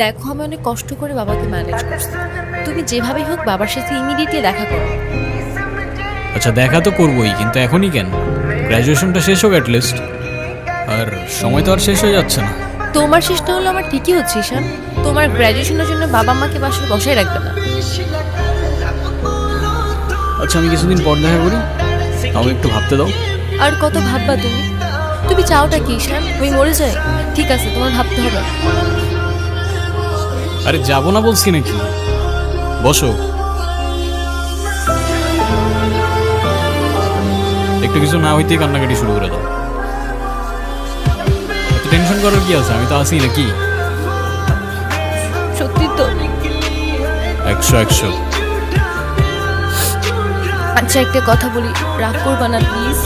দেখো আমি অনেক কষ্ট করে বাবাকে ম্যানেজ করছি, তুমি যেভাবেই হোক বাবার সাথে ইমিডিয়েটলি দেখা করো। আচ্ছা দেখা তো করবোই, কিন্তু এখনই কেন? গ্র্যাজুয়েশনটা শেষ হোক অ্যাটলিস্ট। আর সময় তো আর শেষ হয়ে যাচ্ছে না। তোমার শেষটা হলো আমার ঠিকই হচ্ছে ঈশান, তোমার গ্র্যাজুয়েশনের জন্য বাবা মাকে বাসায় বসায় রাখবে না। আচ্ছা আমি কিছুদিন পর দেখা করি, তাও একটু ভাবতে দাও। আর কত ভাববা তুমি? তুমি চাওটা কি ঈশান, আমি মরে যাই? ঠিক আছে, তোমার ভাবতে হবে না। আরে যাবো না বলছি নাকি, বসো। একটু কিছু না হইতেই কান্নাকাটি শুরু করে দাও। এত টেনশন করার কি আছে, আমি তো আছি নাকি। সত্যি তো? 100 আচ্ছা একটা কথা বলি, রাগ করবা না প্লিজ।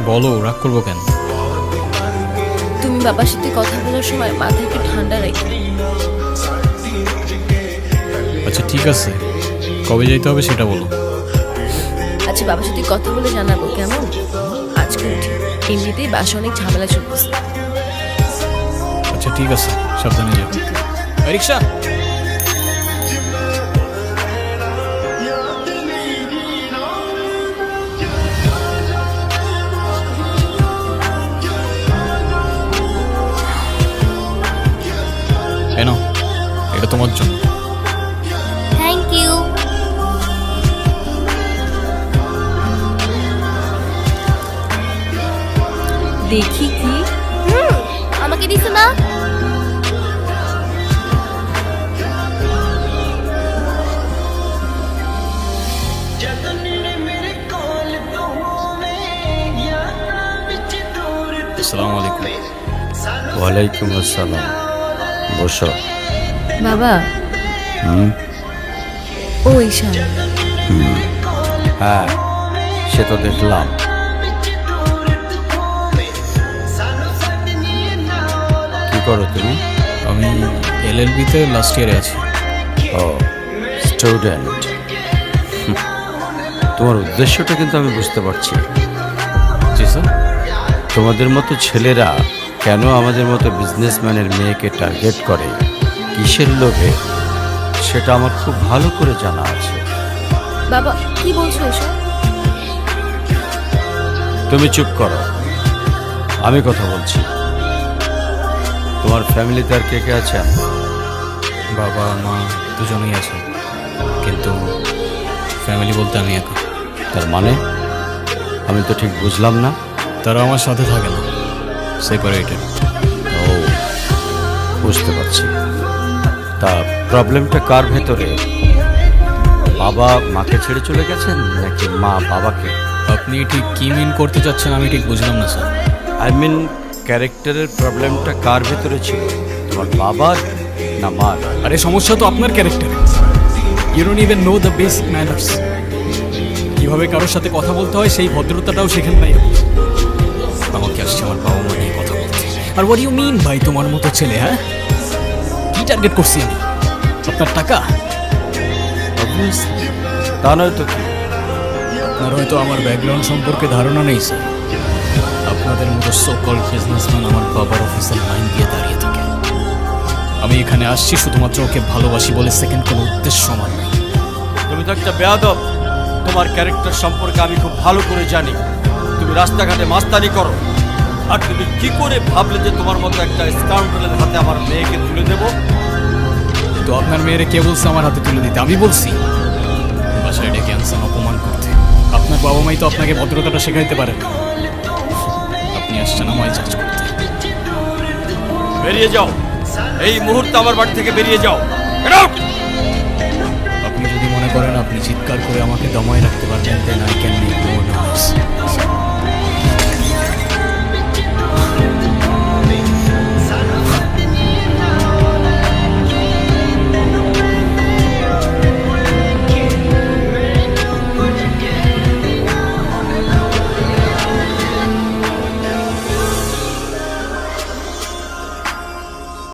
বলো, রাগ করবো কেন? তুমি বাবার সাথে কথা বলার সময় মাথা একটু ঠান্ডা রেখে। আচ্ছা ঠিক আছে, কবে যাইতে হবে সেটা বলো। আচ্ছা বাবার সাথে কথা বলে জানাবো কেমন? আজকে উঠি, এমনিতেই বাসা অনেক ঝামেলা চলতেছে। আচ্ছা ঠিক আছে, সাবধানে যাও। রিক্সা। এনো, এটা তোমার জন্য। Thank you. দেখি কি আমাকে দিছে না? আসসালামু আলাইকুম। ওয়ালাইকুম আসসালাম। বসো। বাবা। হুম। ও ঈশান। হ্যাঁ, সে তো দেখলাম। কি করো তুমি? আমি LLB-তে লাস্ট ইয়ারে আছি। ও, স্টুডেন্ট। তোমার উদ্দেশ্যটা কিন্তু আমি বুঝতে পারছি। জি স্যার। তোমাদের মতো ছেলেরা কেন আমাদের মতো বিজনেসম্যানের মেয়েকে টার্গেট করে, কিসের লোভে, সেটা আমার খুব ভালো করে জানা আছে। বাবা কি বলছো এসব? তুমি চুপ করো, আমি কথা বলছি। তোমার ফ্যামিলিতে আর কে কে আছেন? বাবা মা দুজনেই আছে, কিন্তু ফ্যামিলি বলতে আমি একা। তার মানে আমি তো ঠিক বুঝলাম না। তারা আমার সাথে থাকে না, সেপারেটেড। ও, বুঝতে পারছি। তা প্রবলেমটা কার ভেতরে? বাবা মাকে ছেড়ে চলে গেছেন নাকি মা বাবাকে? আপনি ঠিক কি মিন করতে চাচ্ছেন আমি ঠিক বুঝলাম না স্যার। আই মিন ক্যারেক্টারের প্রবলেমটা কার ভেতরে ছিল, তোমার বাবার না মার? আরে সমস্যা তো আপনার ক্যারেক্টারে। You don't even know the basic manners. কিভাবে কারোর সাথে কথা বলতে হয় সেই ভদ্রতাটাও শেখেন নাই। আমাকে আসছে আমার বাবা মা নিয়ে কথা বলতে। আর হোয়াট ইউ মিন ভাই, তোমার মতো ছেলে? হ্যাঁ, কি টার্গেট করছি আমি? আপনার টাকা? অবভিয়াসলি, তা নয় তো কি? আপনার হয়তো আমার ব্যাকগ্রাউন্ড সম্পর্কে ধারণা নেই স্যার। আপনাদের মতো সকল বিজনেসম্যান আমার বাবার অফিসের লাইন দিয়ে দাঁড়িয়ে থাকে। আমি এখানে আসছি শুধুমাত্র ওকে ভালোবাসি বলে, সেকেন্ড কোনো উদ্দেশ্য আমার নেই। তুমি তো একটা বেয়াদব। তোমার ক্যারেক্টার সম্পর্কে আমি খুব ভালো করে জানি। তুমি রাস্তাঘাটে মাস্তানি করো, আর তুমি কি করে ভাবলে যে তোমার মতো একটা স্কাউন্ডারের হাতে আমার মেয়েকে তুলে দেবো? তো আপনার মেয়েরে কে বলছে আমার হাতে তুলে দিতে? আমি বলছি বাসায় ডেকে আনছেন অপমান করতে। আপনার বাবা মাই তো আপনাকে ভদ্রতাটা শেখাইতে পারেন। আপনি আসছেন আমায় জাজ করতে। বেরিয়ে যাও, এই মুহূর্তে আমার বাড়ি থেকে বেরিয়ে যাও। আপনি যদি মনে করেন আপনি চিৎকার করে আমাকে দমায় রাখতে পারবেন, দেন আই ক্যান মেক